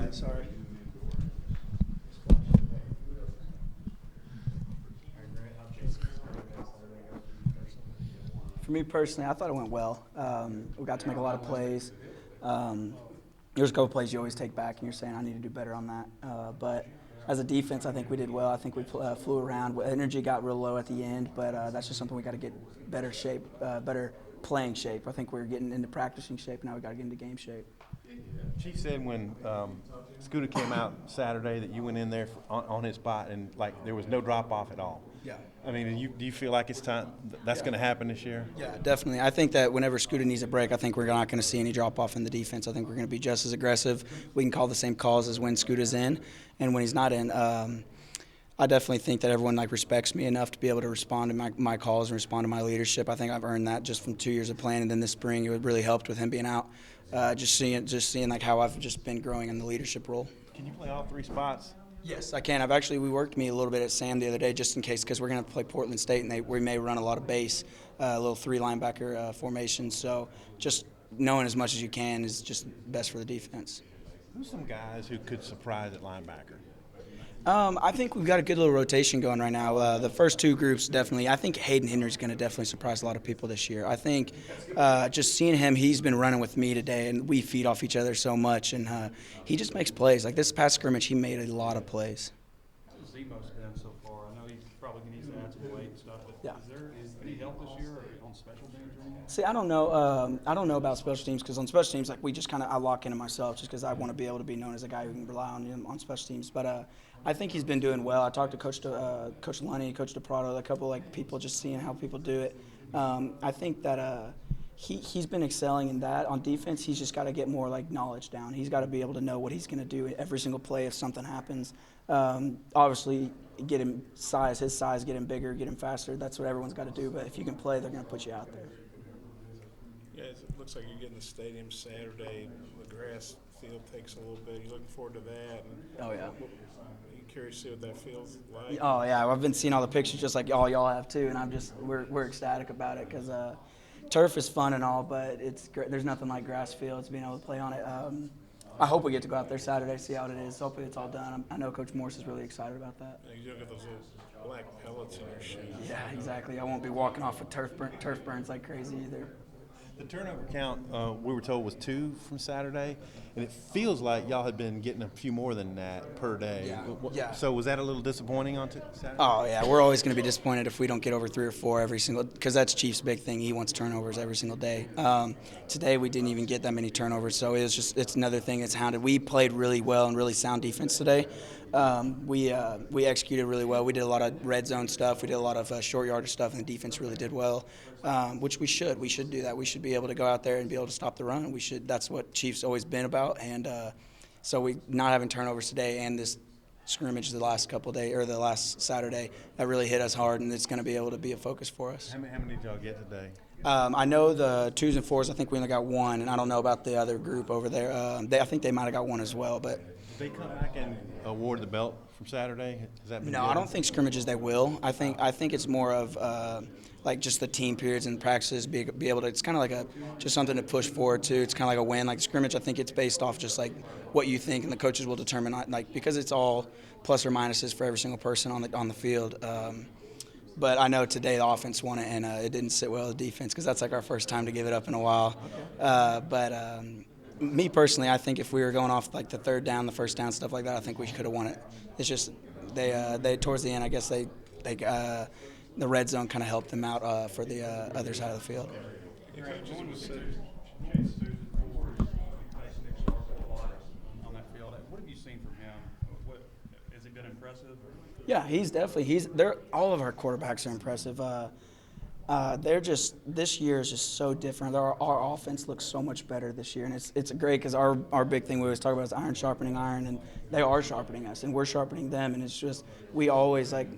bad. Sorry. For me personally, I thought it went well. We got to make a lot of plays. There's a couple plays you always take back, and you're saying I need to do better on that. But as a defense, I think we did well. I think we flew around. Energy got real low at the end, but that's just something we got to get better shape, better playing shape. I think we're getting into practicing shape. Now we got to get into game shape. Chief said when Scooter came out Saturday that you went in there on his spot and like there was no drop off at all. Yeah. I mean, do you feel like it's time that's going to happen this year? Yeah, definitely. I think that whenever Scooter needs a break, I think we're not going to see any drop off in the defense. I think we're going to be just as aggressive. We can call the same calls as when Scooter's in, and when he's not in. I definitely think that everyone respects me enough to be able to respond to my calls and respond to my leadership. I think I've earned that just from 2 years of playing, and then this spring it really helped with him being out. Just seeing how I've just been growing in the leadership role. Can you play all three spots? Yes, I can. We worked me a little bit at Sam the other day just in case because we're going to play Portland State and we may run a lot of base, a little three linebacker formation. So just knowing as much as you can is just best for the defense. Who's some guys who could surprise at linebacker? I think we've got a good little rotation going right now. The first two groups definitely. I think Hayden Henry's going to definitely surprise a lot of people this year. I think just seeing him, he's been running with me today, and we feed off each other so much, and he just makes plays. Like this past scrimmage, he made a lot of plays. How's Zemo's been so far? I know he's probably going to need to add some weight and stuff, but Yeah. is there any help this year or on special teams or anything? See, I don't know. I don't know about special teams because on special teams, we just I lock into myself just because I want to be able to be known as a guy who can rely on him on special teams. But I think he's been doing well. I talked to Coach Lunny, Coach DePrato, a couple people, just seeing how people do it. I think that he's been excelling in that. On defense, he's just got to get more knowledge down. He's got to be able to know what he's going to do every single play if something happens. Obviously, get him his size, get him bigger, get him faster. That's what everyone's got to do. But if you can play, they're going to put you out there. Yeah, it looks like you're getting the stadium Saturday. The grass field takes a little bit. You're looking forward to that. Oh, yeah. You curious to see what that feels like? Oh, yeah. I've been seeing all the pictures just like y'all have too, and we're ecstatic about it because turf is fun and all, but it's great. There's nothing like grass fields, being able to play on it. I hope we get to go out there Saturday, see how it is. Hopefully it's all done. I know Coach Morse is really excited about that. You don't get those little black pellets in your shoes. Yeah, exactly. I won't be walking off with turf burns like crazy either. The turnover count, we were told, was 2 from Saturday, and it feels like y'all had been getting a few more than that per day. Yeah. So was that a little disappointing on Saturday? Oh, yeah. We're always going to be disappointed if we don't get over 3 or 4 every single – because that's Chief's big thing. He wants turnovers every single day. Today we didn't even get that many turnovers, so it's another thing that's hounded. We played really well and really sound defense today. We executed really well. We did a lot of red zone stuff. We did a lot of short yardage stuff, and the defense really did well, which we should. We should do that. We should be able to go out there and be able to stop the run. That's what Chiefs always been about, and so we not having turnovers today and this scrimmage the last couple of days or the last Saturday that really hit us hard, and it's going to be able to be a focus for us. How many did y'all get today? I know the 2s and 4s. I think we only got 1, and I don't know about the other group over there. I think they might have got 1 as well, but. Did they come back and award the belt from Saturday? Has that been No, good? I don't think scrimmages they will. I think it's more of just the team periods and practices be able to. It's kind of like just something to push forward to. It's kind of like a win. Like scrimmage, I think it's based off just what you think, and the coaches will determine because it's all plus or minuses for every single person on the field. But I know today the offense won it, and it didn't sit well with the defense because that's our first time to give it up in a while. Me personally, I think if we were going off the third down, the first down, stuff like that, I think we could have won it. It's just they towards the end, I guess they the red zone kind of helped them out for the other side of the field. On that field, what have you seen from him? Has he been impressive? Yeah, all of our quarterbacks are impressive. They're just this year is just so different. Our offense looks so much better this year, and it's great because our big thing we always talk about is iron sharpening iron, and they are sharpening us, and we're sharpening them, and it's just we always like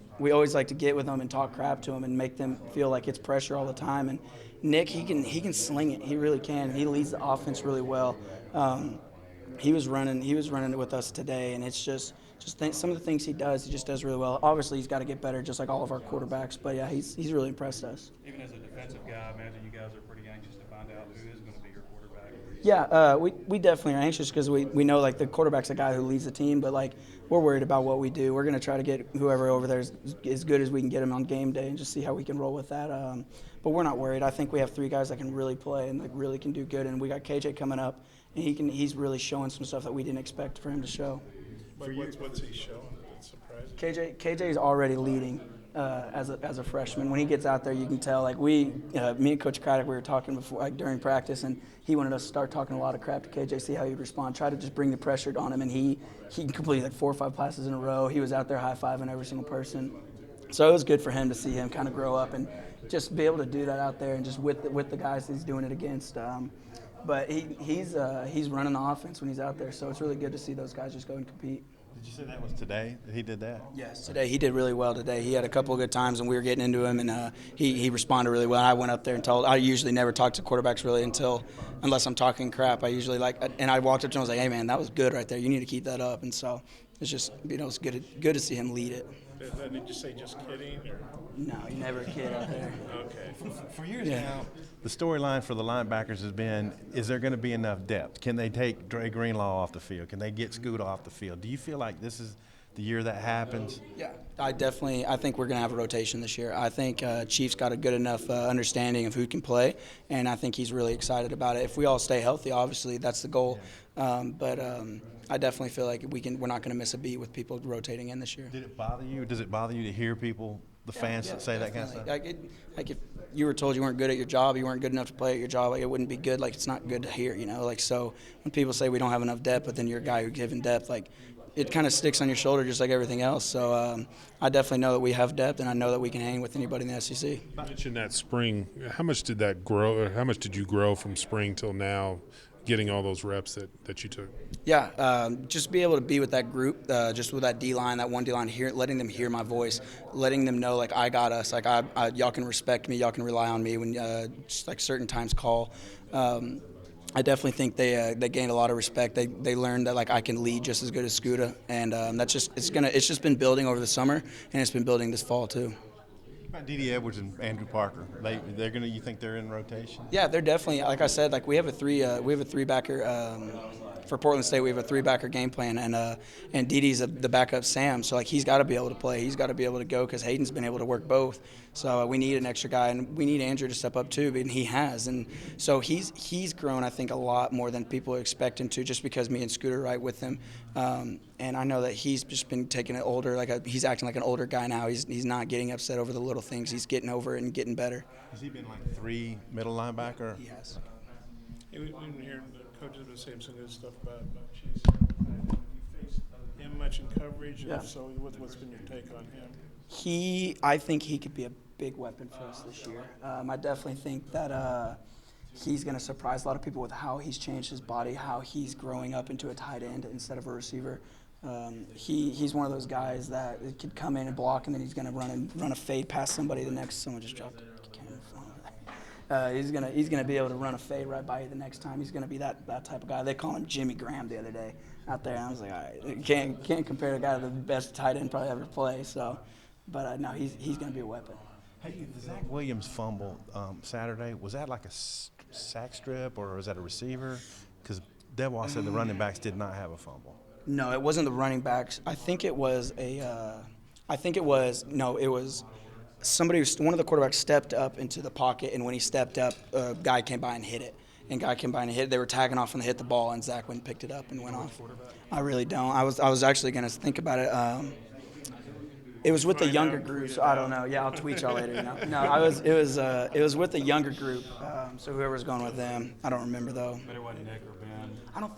to get with them and talk crap to them and make them feel like it's pressure all the time. And Nick, he can sling it, he really can. He leads the offense really well. He was running it with us today, and it's just some of the things he just does really well. Obviously, he's got to get better, just like all of our quarterbacks. But yeah, he's really impressed us. Even as a defensive guy, I imagine you guys are pretty anxious to find out who is going to be your quarterback. Yeah, we definitely are anxious because we know like the quarterback's the guy who leads the team, but like we're worried about what we do. We're going to try to get whoever over there is as good as we can get him on game day and just see how we can roll with that. But we're not worried. I think we have 3 guys that can really play and like really can do good. And we got KJ coming up, and he's really showing some stuff that we didn't expect for him to show. But what's he showing that's surprising? KJ is already leading as a freshman. When he gets out there, you can tell. Like me and Coach Craddock, we were talking before, like during practice, and he wanted us to start talking a lot of crap to KJ, see how he'd respond. Try to just bring the pressure on him, and he completed like 4 or 5 passes in a row. He was out there high-fiving every single person. So it was good for him to see him kind of grow up and just be able to do that out there and just with the guys he's doing it against. But he's running the offense when he's out there, so it's really good to see those guys just go and compete. Did you say that was today that he did that? Yes, today he did really well today. He had a couple of good times, and we were getting into him, and he responded really well. I went up there and I usually never talk to quarterbacks really unless I'm talking crap. I usually and I walked up to him and was like, hey, man, that was good right there. You need to keep that up. And so it's just, it's good to see him lead it. Did you say just kidding? Or? No, you never kid out there. Okay. For years now, the storyline for the linebackers has been, is there going to be enough depth? Can they take Dre Greenlaw off the field? Can they get Scoot off the field? Do you feel like this is the year that happens? Yeah, I think we're going to have a rotation this year. I think Chief's got a good enough understanding of who can play, and I think he's really excited about it. If we all stay healthy, obviously, that's the goal. But I definitely feel like we're not going to miss a beat with people rotating in this year. Did it bother you? Does it bother you to hear people, the fans, say that kind of stuff? Like if you were told you weren't good at your job, you weren't good enough to play at your job, like it wouldn't be good. Like it's not good to hear, Like so, when people say we don't have enough depth, but then you're a guy who's given depth, like it kind of sticks on your shoulder just like everything else. So I definitely know that we have depth, and I know that we can hang with anybody in the SEC. You mentioned that spring. How much did that grow? Or how much did you grow from spring till now? Getting all those reps that you took? Yeah, just be able to be with that group, just with that D-line, that one D-line, letting them hear my voice, letting them know, like, I got us. Like, y'all can respect me. Y'all can rely on me when, just like certain times call. I definitely think they gained a lot of respect. They learned that, like, I can lead just as good as Scuda. And it's just been building over the summer, and it's been building this fall, too. Dede Edwards and Andrew Parker, you think they're in rotation? Yeah, they're definitely, like I said, like we have a three-backer for Portland State. We have a 3-backer game plan, and Dede's the backup Sam, so like he's got to be able to play. He's got to be able to go because Hayden's been able to work both. So we need an extra guy, and we need Andrew to step up too, and he has. And so he's grown, I think, a lot more than people expect him to, just because me and Scooter are right with him. And I know that he's just been taking it older, he's acting like an older guy now. He's not getting upset over the little things. He's getting over it and getting better. Has he been like 3 middle linebacker? He has. We've been hearing the coaches have been saying some good stuff about Chase. Have you faced him much in coverage? And Yeah. if so, what's been your take on him? I think he could be a big weapon for us this year. I definitely think that he's going to surprise a lot of people with how he's changed his body, how he's growing up into a tight end instead of a receiver. He's one of those guys that could come in and block, and then he's going to run a fade past somebody. Someone just dropped a camera phone. He's gonna be able to run a fade right by you the next time. He's gonna be that type of guy. They call him Jimmy Graham the other day out there. And I was like, all right, can't compare a guy to the best tight end probably ever play. So, but no, he's gonna be a weapon. Hey, the Zach Williams fumble Saturday, was that like a sack strip or was that a receiver? Because Devois said the running backs did not have a fumble. No, it wasn't the running backs. I think it was somebody, one of the quarterbacks stepped up into the pocket, and when he stepped up, a guy came by and hit it. They were tagging off and they hit the ball, and Zach went and picked it up and went off. I really don't. I was actually going to think about it. It was with the younger group, so I don't know. Yeah, I'll tweet y'all later. It was with the younger group. So whoever's going with them, I don't remember though. But it wasn't Nick or Ben. I don't